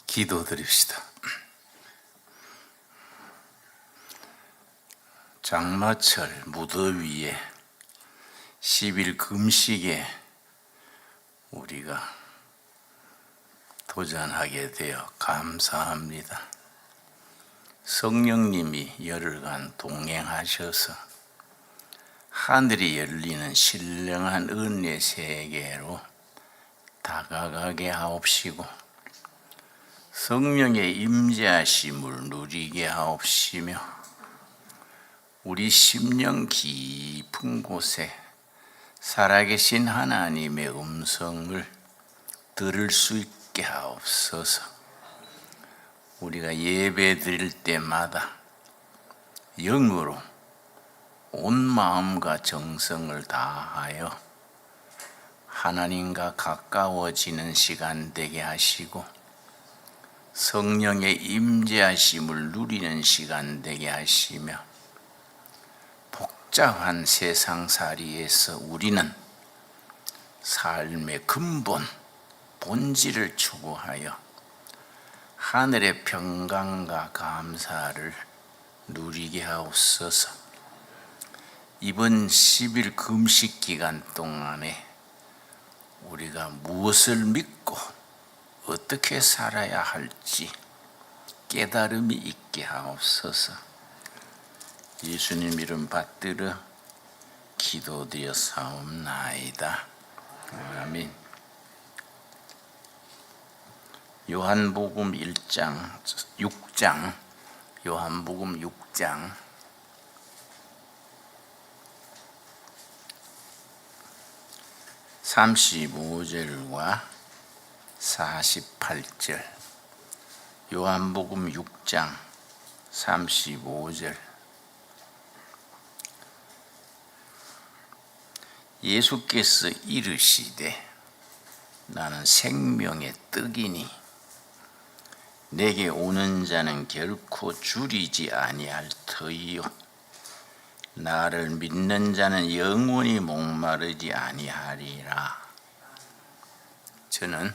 기도드립시다. 장마철 무더위에 10일 금식에 우리가 도전하게 되어 감사합니다. 성령님이 열흘간 동행하셔서 하늘이 열리는 신령한 은혜 세계로 다가가게 하옵시고 성령의 임재하심을 누리게 하옵시며 우리 심령 깊은 곳에 살아계신 하나님의 음성을 들을 수 있게 하옵소서. 우리가 예배 드릴 때마다 영으로 온 마음과 정성을 다하여 하나님과 가까워지는 시간 되게 하시고 성령의 임재하심을 누리는 시간 되게 하시며 복잡한 세상살이에서 우리는 삶의 근본, 본질을 추구하여 하늘의 평강과 감사를 누리게 하옵소서. 이번 10일 금식 기간 동안에 우리가 무엇을 믿고 어떻게 살아야 할지 깨달음이 있게 하옵소서. 예수님 이름 받들어 기도드려 사옵나이다. 아멘. 요한복음 6장 요한복음 6장 35절과 48절 요한복음 6장 35절 예수께서 이르시되 나는 생명의 떡이니 내게 오는 자는 결코 줄이지 아니할 터이요 나를 믿는 자는 영원히 목마르지 아니하리라. 저는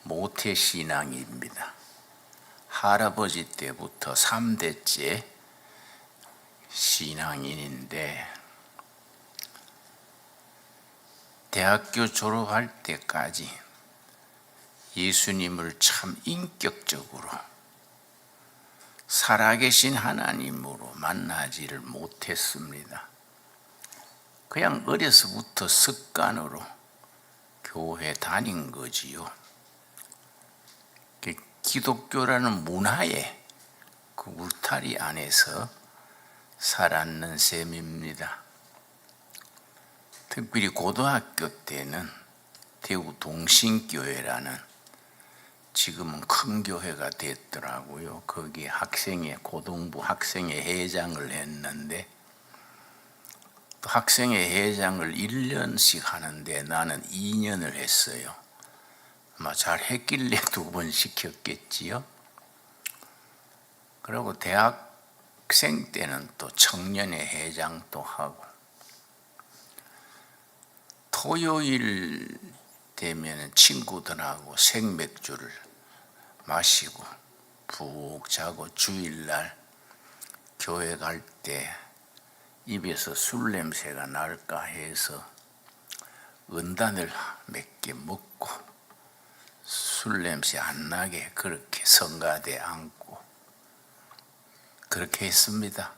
모태신앙입니다. 할아버지 때부터 3대째 신앙인인데 대학교 졸업할 때까지 예수님을 참 인격적으로 살아계신 하나님으로 만나지를 못했습니다. 그냥 어려서부터 습관으로 교회 다닌 거지요. 기독교라는 문화의 그 울타리 안에서 살았는 셈입니다. 특별히 고등학교 때는 대구 동신교회라는 지금은 큰 교회가 됐더라고요. 거기 고등부 학생회 회장을 했는데 또 학생회 회장을 1년씩 하는데 나는 2년을 했어요. 아마 잘 했길래 2번 시켰겠지요. 그리고 대학생 때는 또 청년회 회장도 하고 토요일 되면 친구들하고 생맥주를 마시고 푹 자고 주일날 교회 갈 때 입에서 술 냄새가 날까 해서 은단을 몇 개 먹고 술 냄새 안 나게 그렇게 성가대 앉고 그렇게 했습니다.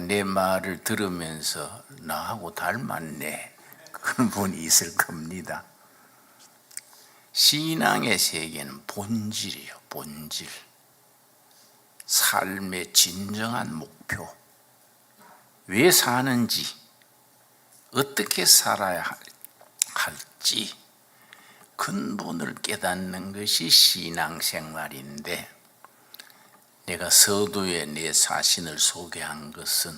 내 말을 들으면서 나하고 닮았네 그런 분이 있을 겁니다. 신앙의 세계는 본질이에요. 본질. 삶의 진정한 목표. 왜 사는지, 어떻게 살아야 할지 근본을 깨닫는 것이 신앙생활인데 내가 서두에 내 자신을 소개한 것은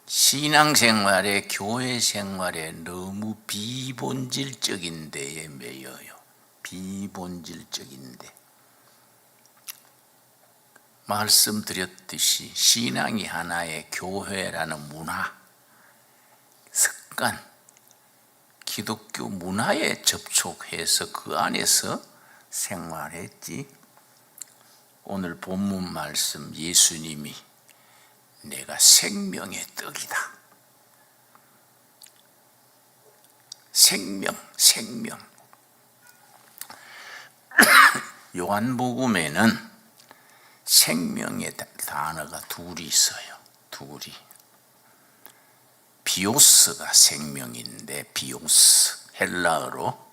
신앙생활에 교회 생활에 너무 비본질적인 데에 매여요. 비본질적인데 말씀드렸듯이 신앙이 하나의 교회라는 문화, 습관, 기독교 문화에 접촉해서 그 안에서 생활했지. 오늘 본문 말씀 예수님이 내가 생명의 떡이다. 생명. 요한복음에는 생명의 단어가 둘이 있어요. 둘이. 비오스가 생명인데, 비오스, 헬라어로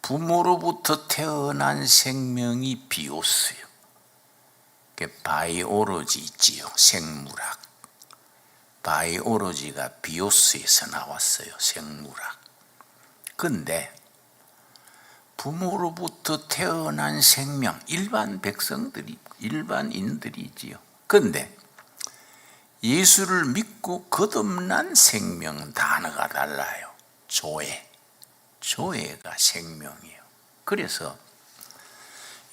부모로부터 태어난 생명이 비오스예요. 바이오로지 있지요. 생물학. 바이오로지가 비오스에서 나왔어요. 생물학. 근데 부모로부터 태어난 생명, 일반인들이지요. 근데 예수를 믿고 거듭난 생명은 단어가 달라요. 조회가 생명이에요. 그래서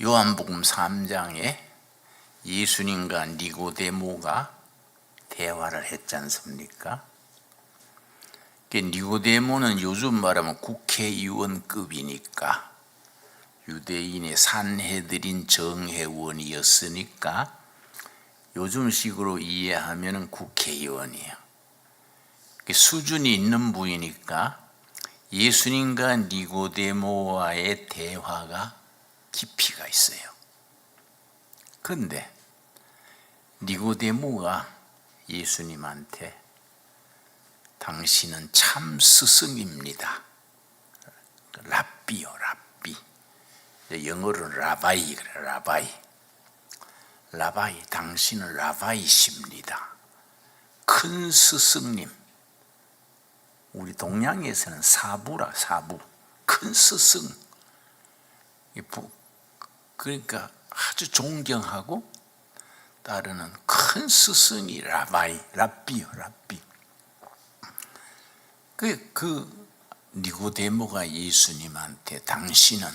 요한복음 3장에 예수님과 니고데모가 대화를 했지 않습니까? 니고데모는 요즘 말하면 국회의원급이니까, 유대인의 산헤드린 정회원이었으니까 요즘식으로 이해하면 국회의원이에요. 수준이 있는 분이니까 예수님과 니고데모와의 대화가 깊이가 있어요. 그런데 니고데모가 예수님한테 당신은 참 스승입니다. 랍비요, 랍비. 영어로는 라바이 그래, 라바이, 당신은 라바이십니다. 큰 스승님. 우리 동양에서는 사부라, 사부. 큰 스승. 그러니까 아주 존경하고 따르는 큰 스승이 라바이, 랍비요, 랍비. 그 니고데모가 예수님한테 당신은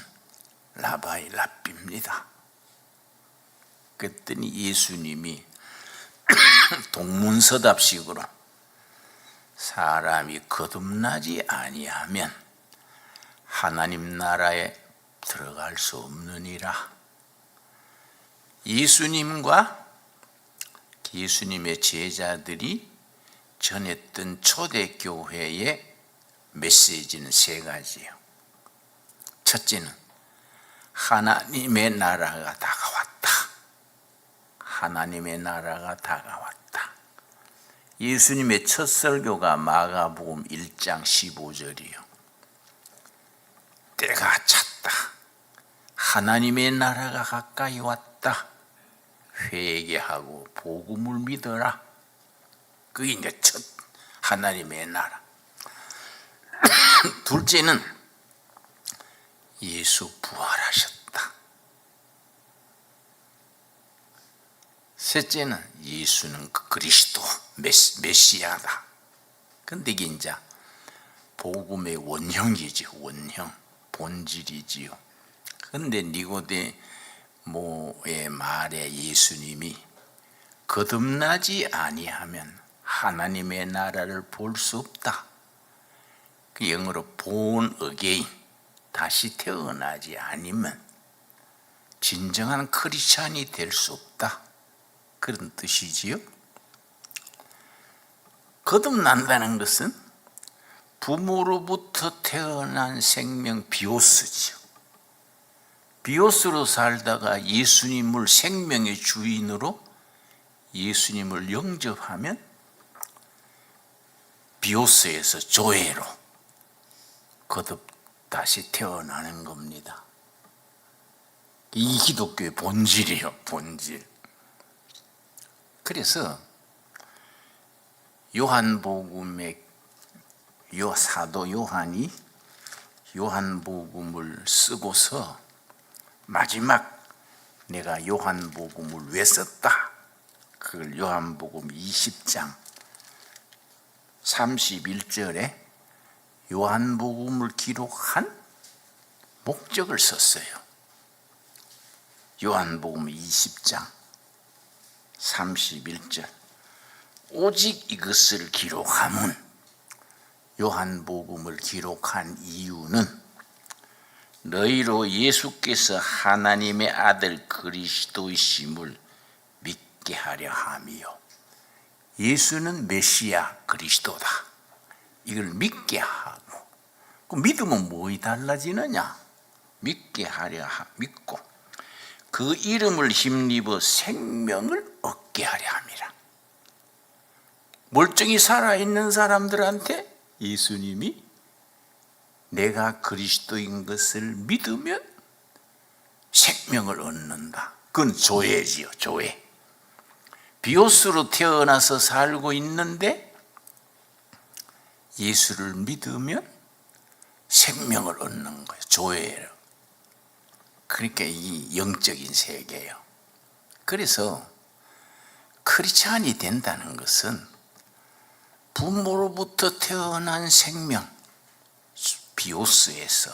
라바이, 랍비입니다. 그랬더니 예수님이 동문서답식으로 사람이 거듭나지 아니하면 하나님 나라에 들어갈 수 없느니라. 예수님의 제자들이 전했던 초대교회의 메시지는 세 가지예요. 첫째는 하나님의 나라가 다가왔다. 하나님의 나라가 다가왔다. 예수님의 첫 설교가 마가복음 1장 15절이요. 때가 찼다. 하나님의 나라가 가까이 왔다. 회개하고 복음을 믿어라. 그게 이제 첫 하나님의 나라. 둘째는 예수 부활하셨다. 셋째는 예수는 그리스도 메시아다. 근데 이게 이제 복음의 원형이지, 원형, 본질이지요. 근데 니고데모의 말에 예수님이 거듭나지 아니하면 하나님의 나라를 볼 수 없다. 그 영어로 born again, 다시 태어나지 않으면 진정한 크리스찬이 될 수 없다. 그런 뜻이지요. 거듭난다는 것은 부모로부터 태어난 생명 비오스지요. 비오스로 살다가 예수님을 생명의 주인으로 예수님을 영접하면 비오스에서 조회로 거듭 다시 태어나는 겁니다. 이 기독교의 본질이에요, 본질. 그래서 요한복음의 사도 요한이 요한복음을 쓰고서 마지막 내가 요한복음을 왜 썼다? 그걸 요한복음 20장 31절에 요한복음을 기록한 목적을 썼어요. 요한복음 20장 31절 오직 이것을 기록함은 요한복음을 기록한 이유는 너희로 예수께서 하나님의 아들 그리스도이심을 믿게 하려 함이요. 예수는 메시아 그리스도다. 이걸 믿게 하고, 그 믿으면 뭐이 달라지느냐? 믿게 하려 믿고 그 이름을 힘입어 생명을 얻게 하려 함이라. 멀쩡히 살아있는 사람들한테 예수님이 내가 그리스도인 것을 믿으면 생명을 얻는다. 그건 조회지요, 조회. 비옷으로 태어나서 살고 있는데 예수를 믿으면 생명을 얻는 거예요. 조회예요. 그러니까 이 영적인 세계예요. 그래서 크리스찬이 된다는 것은 부모로부터 태어난 생명, 비오스에서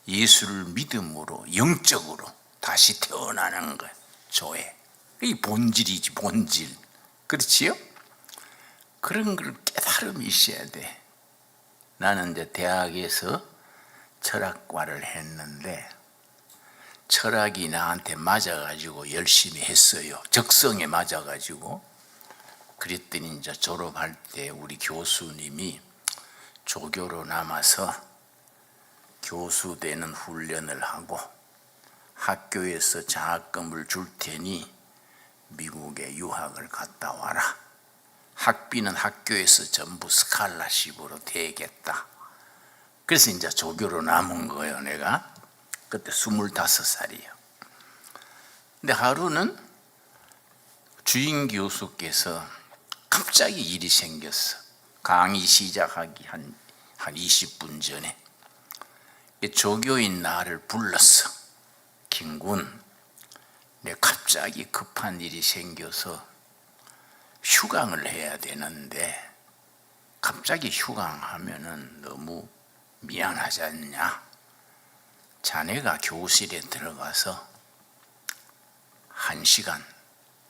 예수를 믿음으로 영적으로 다시 태어나는 거예요. 조회. 이 본질이지, 본질. 그렇지요? 그런 걸 깨달음이 있어야 돼. 나는 이제 대학에서 철학과를 했는데 철학이 나한테 맞아가지고 열심히 했어요. 적성에 맞아가지고. 그랬더니 이제 졸업할 때 우리 교수님이 조교로 남아서 교수 되는 훈련을 하고 학교에서 장학금을 줄 테니 미국에 유학을 갔다 와라. 학비는 학교에서 전부 스칼라십으로 대겠다. 그래서 이제 조교로 남은 거예요, 내가. 그때 25살이에요. 근데 하루는 주임 교수께서 갑자기 일이 생겼어. 강의 시작하기 한 20분 전에 조교인 나를 불렀어. 김군, 내가 갑자기 급한 일이 생겨서 휴강을 해야 되는데 갑자기 휴강하면은 너무 미안하지 않냐? 자네가 교실에 들어가서 1시간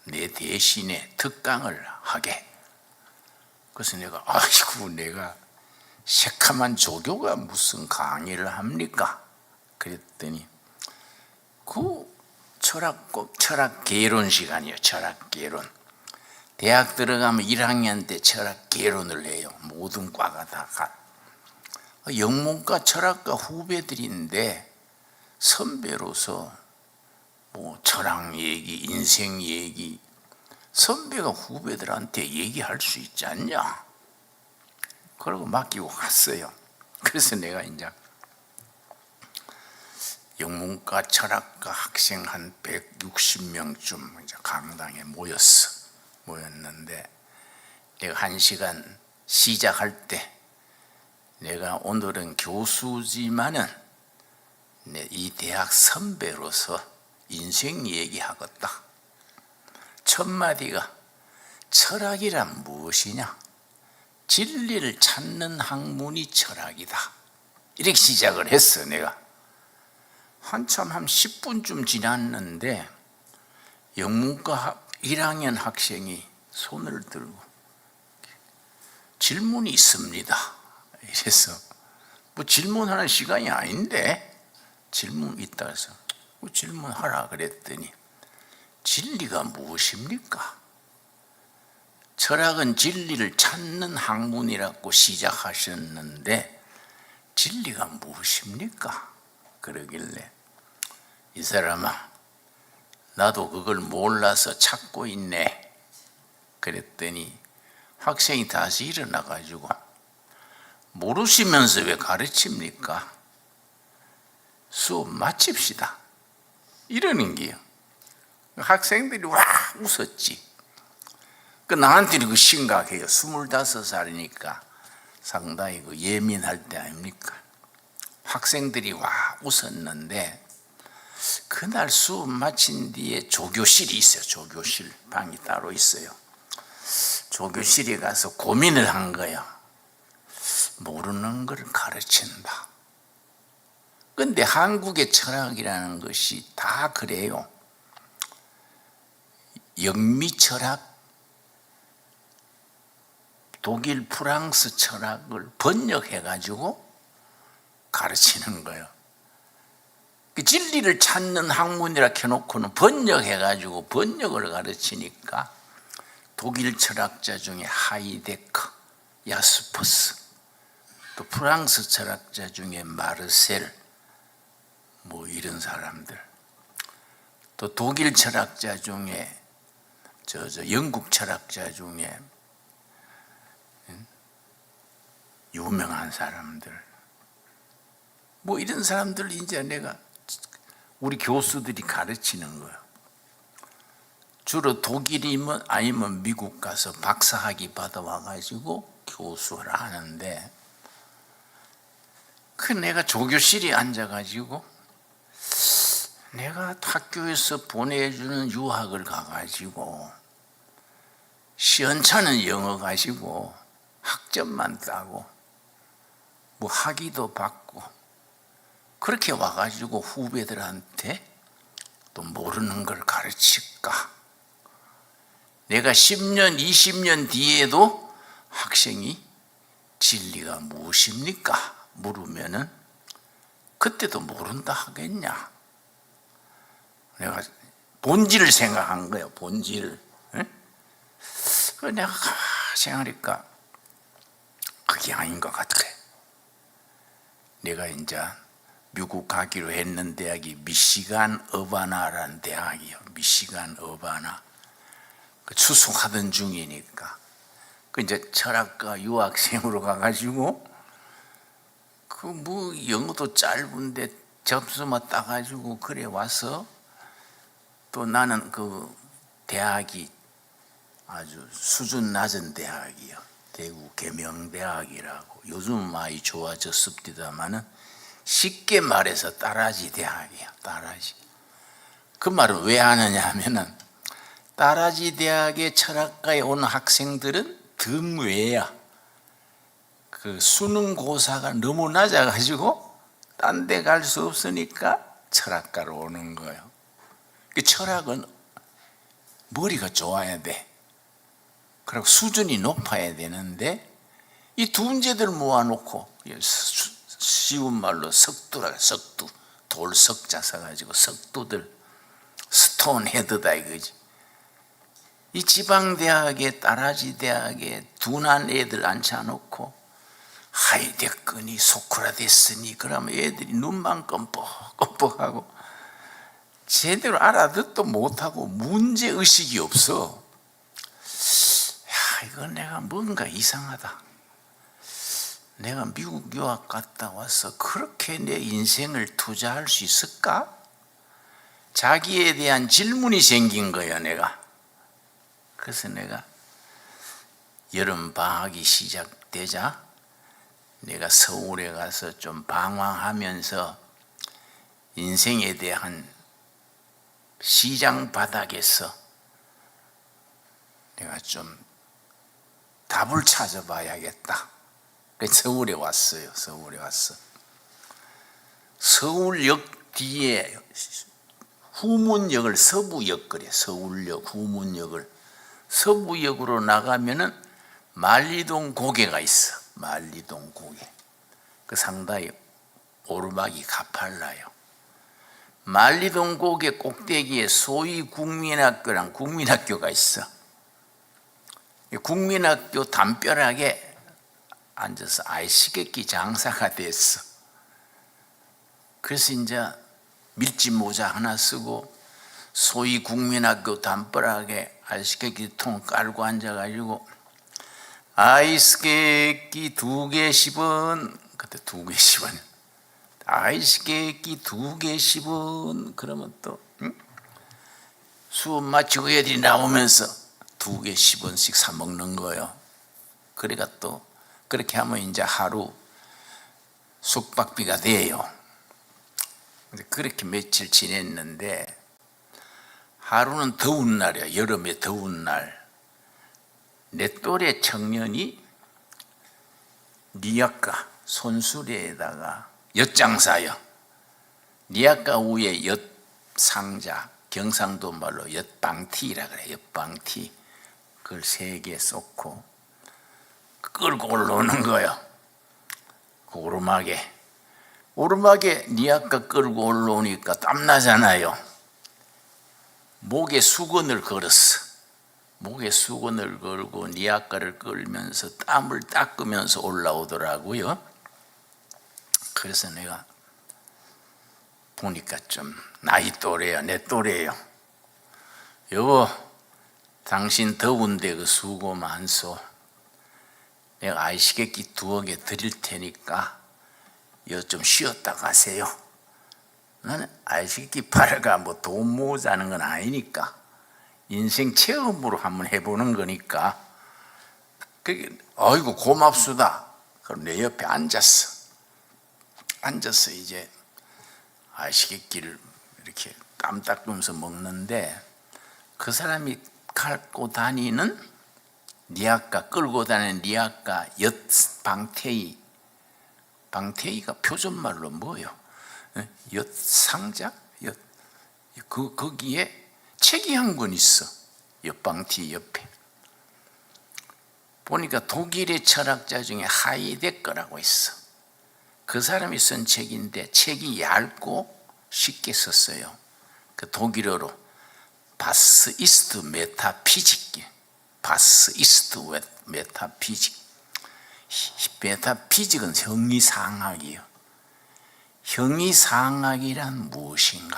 내 대신에 특강을 하게. 그래서 내가 아이고, 내가 새카만 조교가 무슨 강의를 합니까? 그랬더니 그 철학 개론 시간이에요. 철학 개론. 대학 들어가면 1학년 때 철학 개론을 해요. 모든 과가 다 영문과 철학과 후배들인데 선배로서 뭐 철학 얘기, 인생 얘기, 선배가 후배들한테 얘기할 수 있지 않냐? 그러고 맡기고 갔어요. 그래서 내가 이제 영문과 철학과 학생 한 160명쯤 이제 강당에 모였는데 내가 1시간 시작할 때 내가 오늘은 교수지만은 이 대학 선배로서 인생 얘기하겠다. 첫 마디가 철학이란 무엇이냐? 진리를 찾는 학문이 철학이다. 이렇게 시작을 했어. 내가 한참 한 10분쯤 지났는데 영문과 1학년 학생이 손을 들고 질문이 있습니다. 이래서 뭐 질문하는 시간이 아닌데 질문 있다 해서 질문하라 그랬더니 진리가 무엇입니까? 철학은 진리를 찾는 학문이라고 시작하셨는데 진리가 무엇입니까? 그러길래 이 사람아, 나도 그걸 몰라서 찾고 있네. 그랬더니 학생이 다시 일어나가지고 모르시면서 왜 가르칩니까? 수업 마칩시다. 이러는 게요. 학생들이 와 웃었지. 그 나한테는 그 심각해요. 25살이니까 상당히 그 예민할 때 아닙니까? 학생들이 와 웃었는데 그날 수업 마친 뒤에 조교실이 있어요. 조교실 방이 따로 있어요. 조교실에 가서 고민을 한 거야. 모르는 걸 가르친다. 근데 한국의 철학이라는 것이 다 그래요. 영미철학, 독일 프랑스 철학을 번역해가지고 가르치는 거예요. 그 진리를 찾는 학문이라 켜놓고는 번역해가지고 번역을 가르치니까 독일 철학자 중에 하이데커, 야스퍼스, 또 프랑스 철학자 중에 마르셀, 뭐 이런 사람들, 또 독일 철학자 중에 영국 철학자 중에 유명한 사람들, 뭐 이런 사람들 이제 내가 우리 교수들이 가르치는 거예요. 주로 독일이면 아니면 미국 가서 박사학위 받아와가지고 교수를 하는데, 그 내가 조교실에 앉아가지고 내가 학교에서 보내주는 유학을 가가지고 시원찮은 영어 가지고 학점만 따고 뭐 학위도 받고 그렇게 와가지고 후배들한테 또 모르는 걸 가르칠까? 내가 10년, 20년 뒤에도 학생이 진리가 무엇입니까? 물으면은 그때도 모른다 하겠냐? 내가 본질을 생각한 거예요. 본질을. 그 내가 생각하니까 그게 아닌 것 같아. 내가 이제 미국 가기로 했는 대학이 미시간 어바나라는 대학이요. 미시간 어바나. 그 추수하던 중이니까. 그 이제 철학과 유학생으로 가가지고 그 뭐 영어도 짧은데 접수만 따가지고 그래 와서, 또 나는 그 대학이 아주 수준 낮은 대학이요. 대구 계명대학이라고. 요즘은 많이 좋아졌습니다만은 쉽게 말해서 따라지 대학이야. 따라지. 그 말은 왜 하느냐 하면은 따라지 대학의 철학과에 오는 학생들은 등외야. 그 수능고사가 너무 낮아가지고 딴 데 갈 수 없으니까 철학과로 오는 거예요. 그 철학은 머리가 좋아야 돼. 그리고 수준이 높아야 되는데 이 두 문제들 모아놓고 쉬운 말로 석두라, 석두. 돌 석자 써가지고 석두들, 스톤 헤드다 이거지. 이 지방대학에 따라지 대학에 둔한 애들 앉혀놓고 하이데거니 소크라테스니 그러면 애들이 눈만 껌뻑껌뻑하고 제대로 알아듣도 못하고 문제의식이 없어. 야, 이건 내가 뭔가 이상하다. 내가 미국 유학 갔다 와서 그렇게 내 인생을 투자할 수 있을까? 자기에 대한 질문이 생긴 거예요, 내가. 그래서 내가 여름 방학이 시작되자 내가 서울에 가서 좀 방황하면서 인생에 대한 시장 바닥에서 내가 좀 답을 찾아봐야겠다. 그래서 서울에 왔어요. 서울에 왔어. 서울역 뒤에 후문역을 서부역 그래. 서울역 후문역을 서부역으로 나가면은 만리동 고개가 있어. 만리동 고개. 그 상당히 오르막이 가팔라요. 만리동 고개 꼭대기에 소위 국민학교랑 국민학교가 있어. 국민학교 담벼락에 앉아서 아이스케키 장사가 됐어. 그래서 이제 밀짚 모자 하나 쓰고 소위 국민학교 담벼락에 아이스케키 통 깔고 앉아가지고 아이스케키 2개 10원. 그때 2개 10원. 아이스케키 2개 10원. 그러면 또 수업 마치고 애들이 나오면서 2개 10원씩 사 먹는 거예요. 그러니까 또 그렇게 하면 이제 하루 숙박비가 돼요. 그렇게 며칠 지냈는데 하루는 더운 날이야. 여름에 더운 날. 내 또래 청년이 리아카 손수레에다가 엿장사요. 리아카 위에 엿상자, 경상도 말로 엿방티라 그래. 엿방티. 그걸 3개 쏟고 끌고 올라오는 거예요. 그 오르막에 니아까 끌고 올라오니까 땀나잖아요. 목에 수건을 걸었어. 목에 수건을 걸고 니아까를 끌면서 땀을 닦으면서 올라오더라고요. 그래서 내가 보니까 좀 나이 또래야, 내 또래예요. 여보, 당신 더운데 그 수고 많소. 내가 아이시개끼 2개 드릴 테니까 여 좀 쉬었다 가세요. 나는 아이시개끼 팔아가 뭐 돈 모으자는 건 아니니까 인생 체험으로 한번 해보는 거니까. 아이고 고맙수다. 그럼 내 옆에 앉았어 이제 아이시개끼를 이렇게 땀 닦으면서 먹는데, 그 사람이 갖고 다니는 니아까, 끌고 다니는 니아까 방태이가 표준말로 뭐요? 엿상자? 거기에 책이 한 권 있어. 엿방티 옆에 보니까 독일의 철학자 중에 하이데거라고 있어. 그 사람이 쓴 책인데 책이 얇고 쉽게 썼어요. 그 독일어로 바스 이스트 메타피직, 바스 이스트 메타피직. 메타피직은 형이상학이에요. 형이상학이란 무엇인가?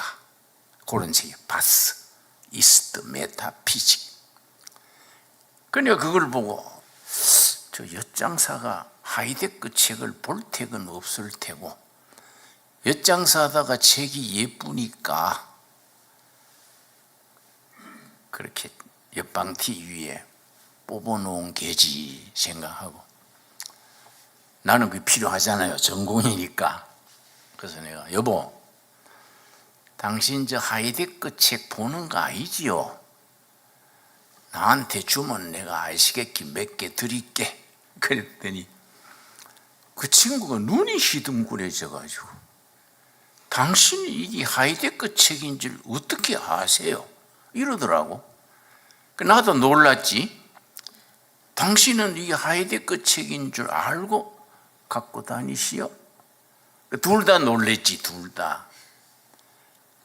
그런 책이에요. 바스 이스트 메타피직. 그러니까 그걸 보고 저 엿장사가 하이데크 책을 볼 택은 없을 테고, 엿장사하다가 책이 예쁘니까 그렇게 옆방티 위에 뽑아놓은 게지 생각하고, 나는 그게 필요하잖아요. 전공이니까. 그래서 내가 여보, 당신 저 하이데크 책 보는 거 아니지요? 나한테 주면 내가 아이시개끼 몇 개 드릴게. 그랬더니 그 친구가 눈이 시둥그레져 가지고, 당신이 이게 하이데크 책인 줄 어떻게 아세요? 이러더라고. 나도 놀랐지. 당신은 이게 하이데크 책인 줄 알고 갖고 다니시오? 둘 다 놀랬지, 둘 다.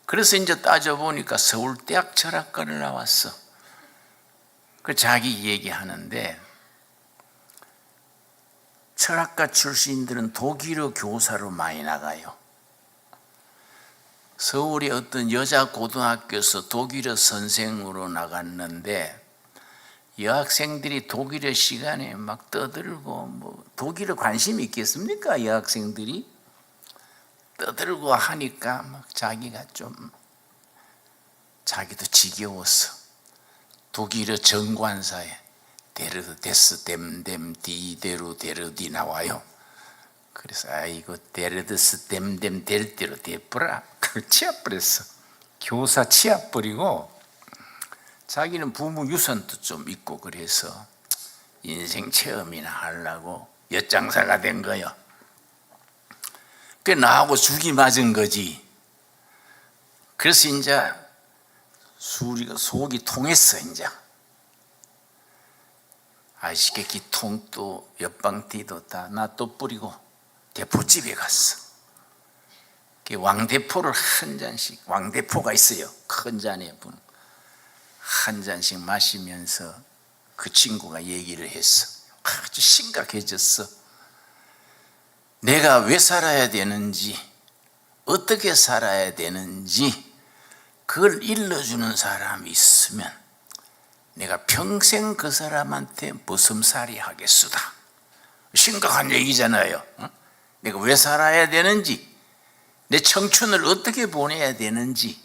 그래서 이제 따져보니까 서울대학 철학과를 나왔어. 그 자기 얘기하는데, 철학과 출신들은 독일어 교사로 많이 나가요. 서울의 어떤 여자 고등학교에서 독일어 선생으로 나갔는데, 여학생들이 독일어 시간에 막 떠들고, 뭐 독일어 관심이 있겠습니까? 여학생들이 떠들고 하니까 막 자기도 지겨웠어. 독일어 정관사에 데르드 데스 뎀뎀 디데루 데르디 나와요. 그래서 아이고 데르드스 뎀뎀 델대로 데프라. 그 치아버렸어. 교사 치아버리고 자기는 부모 유산도 좀 있고 그래서 인생 체험이나 하려고 엿장사가 된 거예요. 그 나하고 죽이 맞은 거지. 그래서 이제 속이 통했어. 이제 아이시개끼 통도 옆방티도 다 나 또 뿌리고 대포집에 갔어. 왕대포를 한 잔씩, 왕대포가 있어요. 큰 잔에 한 잔씩 마시면서 그 친구가 얘기를 했어. 아주 심각해졌어. 내가 왜 살아야 되는지, 어떻게 살아야 되는지 그걸 일러주는 사람이 있으면 내가 평생 그 사람한테 머슴살이 하겠수다. 심각한 얘기잖아요. 내가 왜 살아야 되는지, 내 청춘을 어떻게 보내야 되는지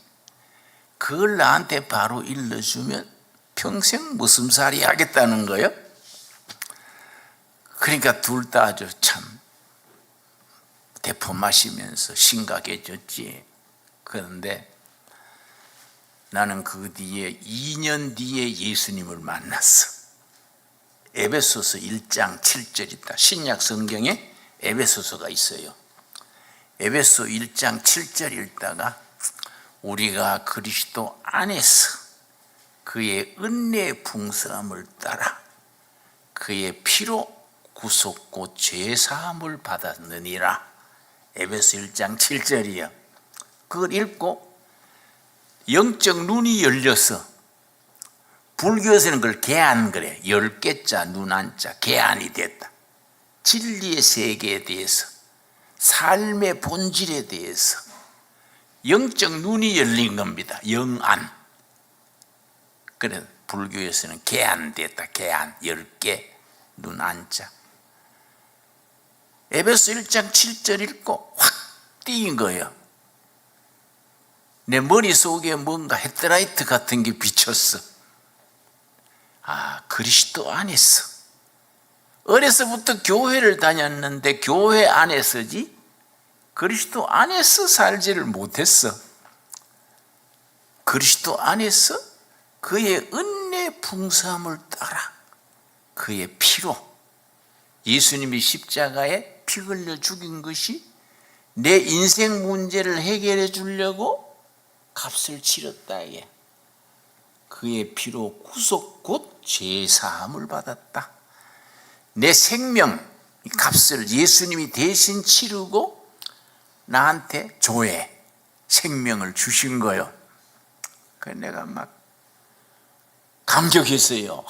그걸 나한테 바로 일러주면 평생 머슴살이 하겠다는 거예요. 그러니까 둘 다 아주 참 대포 마시면서 심각해졌지. 그런데 나는 그 뒤에 2년 뒤에 예수님을 만났어. 에베소서 1장 7절 있다. 신약 성경에 에베소서가 있어요. 에베소 1장 7절 읽다가 우리가 그리스도 안에서 그의 은혜의 풍성함을 따라 그의 피로 구속 곧 죄사함을 받았느니라. 에베소 1장 7절이요. 그걸 읽고 영적 눈이 열려서, 불교에서는 그걸 개안 그래. 10개자 눈안자 개안이 됐다. 진리의 세계에 대해서, 삶의 본질에 대해서 영적 눈이 열린 겁니다. 영안. 그래 불교에서는 개안됐다. 개안 10개 눈안자. 에베소 1장 7절 읽고 확 띄인 거예요. 내 머릿속에 뭔가 헤드라이트 같은 게 비쳤어. 아, 그리스도 안에서. 어려서부터 교회를 다녔는데 교회 안에서지 그리스도 안에서 살지를 못했어. 그리스도 안에서 그의 은혜 풍성함을 따라 그의 피로, 예수님이 십자가에 피 흘려 죽인 것이 내 인생 문제를 해결해 주려고 값을 치렀다. 그의 피로 구속 곧 죄사함을 받았다. 내 생명 값을 예수님이 대신 치르고 나한테 조회, 생명을 주신 거예요. 그래서 내가 막 감격했어요.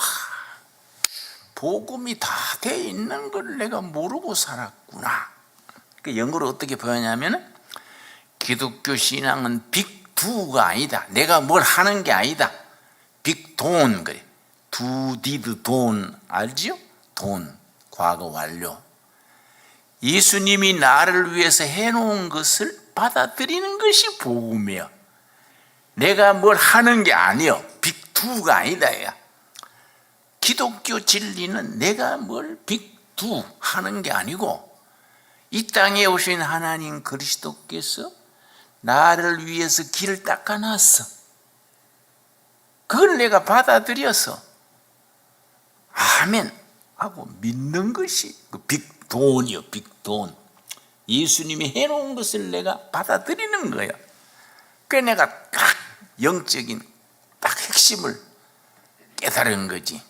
복음이 다 돼 있는 걸 내가 모르고 살았구나. 영어로 어떻게 표현하냐면, 기독교 신앙은 빅두가 아니다. 내가 뭘 하는 게 아니다. 빅돈 그래. 두 디드 돈 알지요? 돈 과거 완료. 예수님이 나를 위해서 해놓은 것을 받아들이는 것이 복음이에요. 내가 뭘 하는 게 아니요. 빅두가 아니다. 기독교 진리는 내가 뭘 빅두 하는 게 아니고, 이 땅에 오신 하나님 그리스도께서 나를 위해서 길을 닦아놨어. 그걸 내가 받아들여서 아멘 하고 믿는 것이 그 빅돈이요. 빅돈. 예수님이 해놓은 것을 내가 받아들이는 거예요. 그래서 내가 딱 영적인 딱 핵심을 깨달은 거지.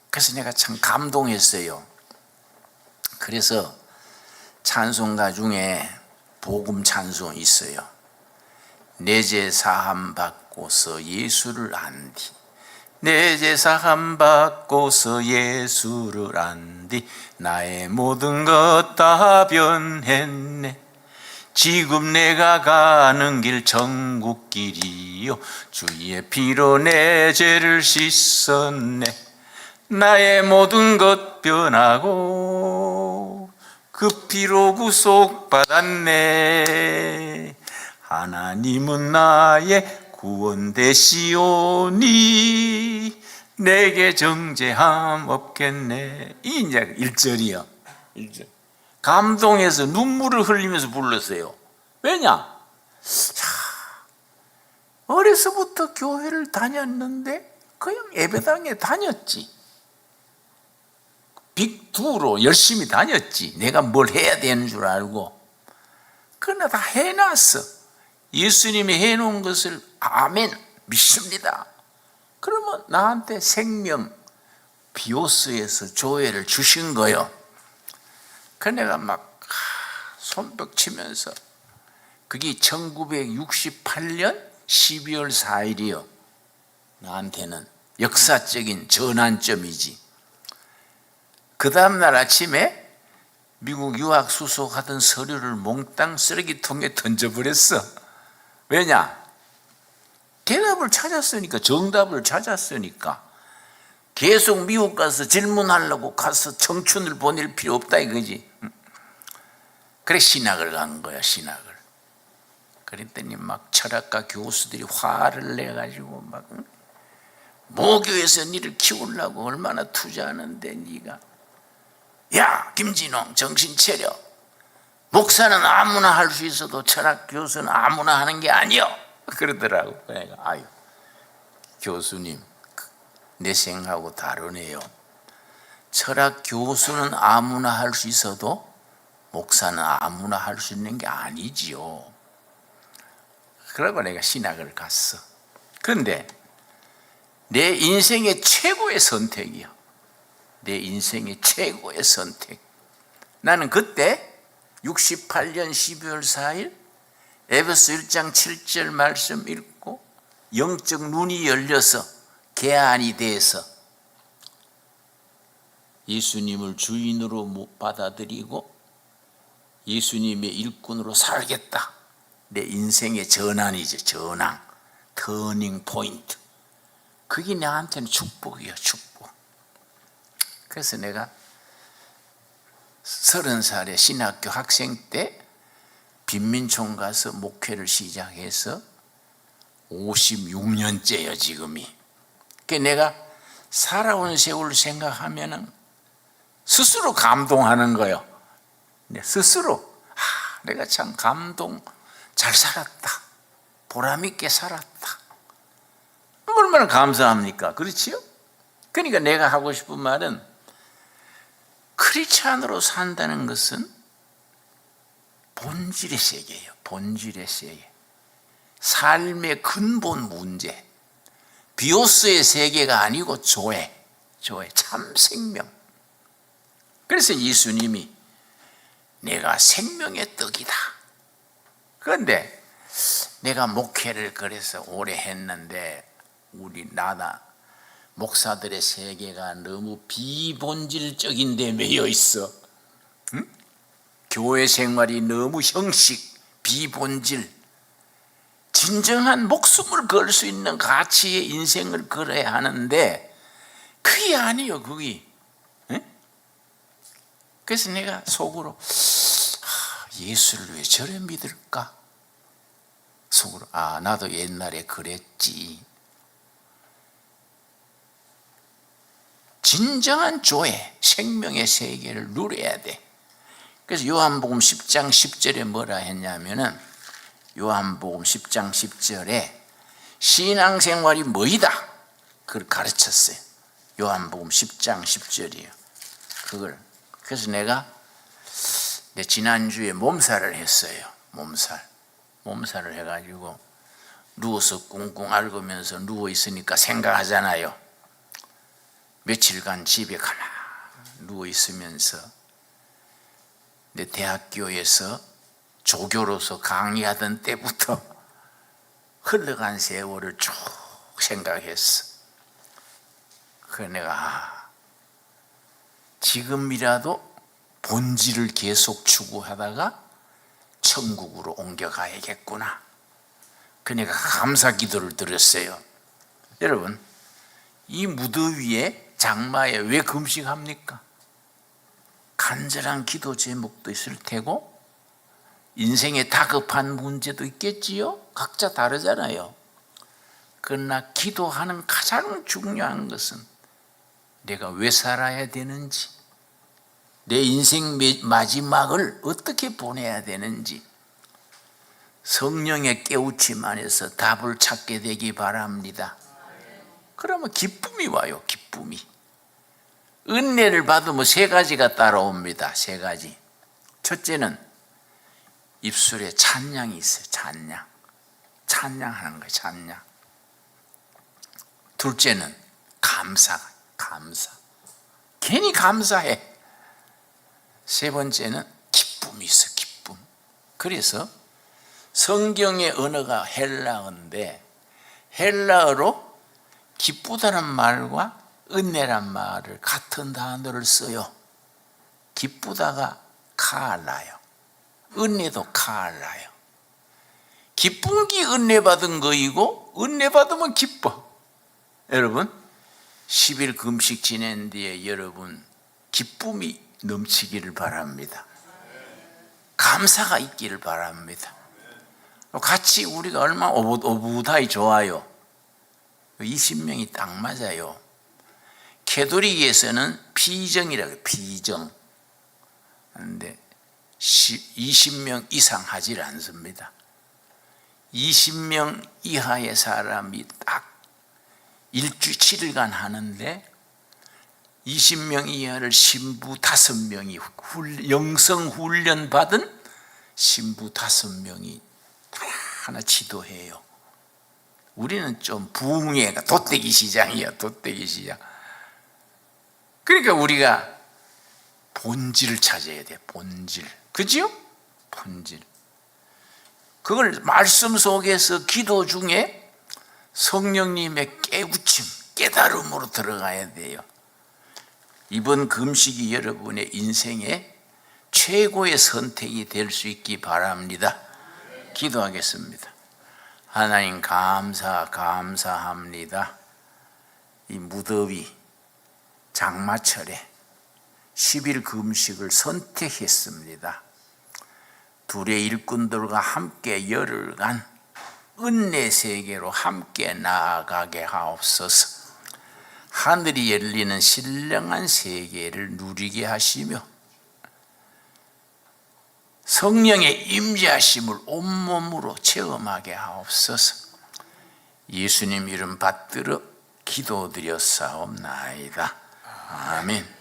그래서 내가 참 감동했어요. 그래서 찬송가 중에 복음 찬송이 있어요. 내 죄 사함 받고서 예수를 안디, 내 죄 사함 받고서 예수를 안디, 나의 모든 것 다 변했네. 지금 내가 가는 길 천국길이요, 주의 피로 내 죄를 씻었네. 나의 모든 것 변하고 그 피로 구속받았네. 하나님은 나의 구원 되시오니 내게 정죄함 없겠네. 이 이제 1절이요. 1절. 감동해서 눈물을 흘리면서 불렀어요. 왜냐? 어려서부터 교회를 다녔는데 그냥 예배당에 다녔지. 빅두로 열심히 다녔지. 내가 뭘 해야 되는 줄 알고. 그러나 다 해놨어. 예수님이 해놓은 것을 아멘 믿습니다. 그러면 나한테 생명 비오스에서 조회를 주신 거예요. 그래서 내가 막 손뼉 치면서, 그게 1968년 12월 4일이요. 나한테는 역사적인 전환점이지. 그 다음날 아침에 미국 유학 수속하던 서류를 몽땅 쓰레기통에 던져버렸어. 왜냐? 대답을 찾았으니까, 정답을 찾았으니까. 계속 미국 가서 질문하려고 가서 청춘을 보낼 필요 없다 이거지. 그래 신학을 간 거야. 신학을. 그랬더니 막 철학과 교수들이 화를 내가지고 막, 모교에서 니를 키우려고 얼마나 투자하는데 네가, 야 김진홍 정신 차려. 목사는 아무나 할 수 있어도 철학 교수는 아무나 하는 게 아니요. 그러더라고. 내가 아유 교수님 내 생각하고 다르네요. 철학 교수는 아무나 할 수 있어도 목사는 아무나 할 수 있는 게 아니지요. 그러고 내가 신학을 갔어. 그런데 내 인생의 최고의 선택이야. 내 인생의 최고의 선택. 나는 그때 68년 12월 4일 에베소 1장 7절 말씀 읽고 영적 눈이 열려서 개안이 돼서 예수님을 주인으로 받아들이고 예수님의 일꾼으로 살겠다. 내 인생의 전환이죠. 전환, 터닝 포인트. 그게 나한테는 축복이에요. 축복. 그래서 내가 30살에 신학교 학생 때 빈민촌 가서 목회를 시작해서 56년째예요 지금이. 그러니까 내가 살아온 세월 생각하면은 스스로 감동하는 거예요. 스스로 내가 참 감동 잘 살았다, 보람 있게 살았다. 얼마나 감사합니까? 그렇지요? 그러니까 내가 하고 싶은 말은 크리스찬으로 산다는 것은 본질의 세계예요. 본질의 세계. 삶의 근본 문제. 비오스의 세계가 아니고 조회, 참 생명. 그래서 예수님이 내가 생명의 떡이다. 그런데 내가 목회를 그래서 오래 했는데 우리 목사들의 세계가 너무 비본질적인 데 매여 있어. 응? 교회 생활이 너무 형식, 비본질. 진정한 목숨을 걸 수 있는 가치의 인생을 걸어야 하는데 그게 아니에요. 그게. 응? 그래서 내가 속으로 예수를 왜 저래 믿을까? 속으로 나도 옛날에 그랬지. 진정한 조회, 생명의 세계를 누려야 돼. 그래서 요한복음 10장 10절에 뭐라 했냐면은 요한복음 10장 10절에 신앙생활이 뭐이다? 그걸 가르쳤어요. 요한복음 10장 10절이에요. 그래서 내가 지난주에 몸살을 했어요. 몸살을 해가지고 누워서 꿍꿍 앓으면서 누워있으니까 생각하잖아요. 며칠간 집에 가만히 누워있으면서 내 대학교에서 조교로서 강의하던 때부터 흘러간 세월을 쭉 생각했어. 그래서 내가 지금이라도 본질을 계속 추구하다가 천국으로 옮겨가야겠구나. 그러니까 감사 기도를 드렸어요. 여러분, 이 무더위에 장마에 왜 금식합니까? 간절한 기도 제목도 있을 테고 인생에 다급한 문제도 있겠지요. 각자 다르잖아요. 그러나 기도하는 가장 중요한 것은 내가 왜 살아야 되는지, 내 인생 마지막을 어떻게 보내야 되는지 성령의 깨우침 안에서 답을 찾게 되기 바랍니다. 그러면 기쁨이 와요. 기쁨이. 은혜를 받으면 3가지가 따라옵니다. 3가지. 첫째는 입술에 찬양이 있어요. 찬양하는 거예요. 찬양. 둘째는 감사. 괜히 감사해. 3번째는 기쁨이 있어. 기쁨. 그래서 성경의 언어가 헬라어인데 헬라어로 기쁘다는 말과 은혜란 말을 같은 단어를 써요. 기쁘다가 카알라요. 은혜도 카알라요. 기쁜 게 은혜 받은 거이고 은혜 받으면 기뻐. 여러분 10일 금식 지낸 뒤에 여러분 기쁨이 넘치기를 바랍니다. 감사가 있기를 바랍니다. 같이 우리가 얼마나 오붓하이 좋아요. 20명이 딱 맞아요. 캐톨릭에서는 피정이라고 해요. 피정. 그런데 20명 이상 하질 않습니다. 20명 이하의 사람이 딱 일주일 7일간 하는데 20명 이하를 신부 5명이 영성 훈련 받은 신부 5명이 하나 지도해요. 우리는 좀 부흥회가 돗대기 시장이야. 돗대기 시장. 그러니까 우리가 본질을 찾아야 돼. 본질. 그지요? 본질. 그걸 말씀 속에서 기도 중에 성령님의 깨우침, 깨달음으로 들어가야 돼요. 이번 금식이 여러분의 인생의 최고의 선택이 될 수 있기 바랍니다. 기도하겠습니다. 하나님 감사합니다. 이 무더위 장마철에 10일 금식을 선택했습니다. 둘의 일꾼들과 함께 열흘간 은혜 세계로 함께 나아가게 하옵소서. 하늘이 열리는 신령한 세계를 누리게 하시며 성령의 임재하심을 온몸으로 체험하게 하옵소서. 예수님 이름 받들어 기도드렸사옵나이다. 아멘.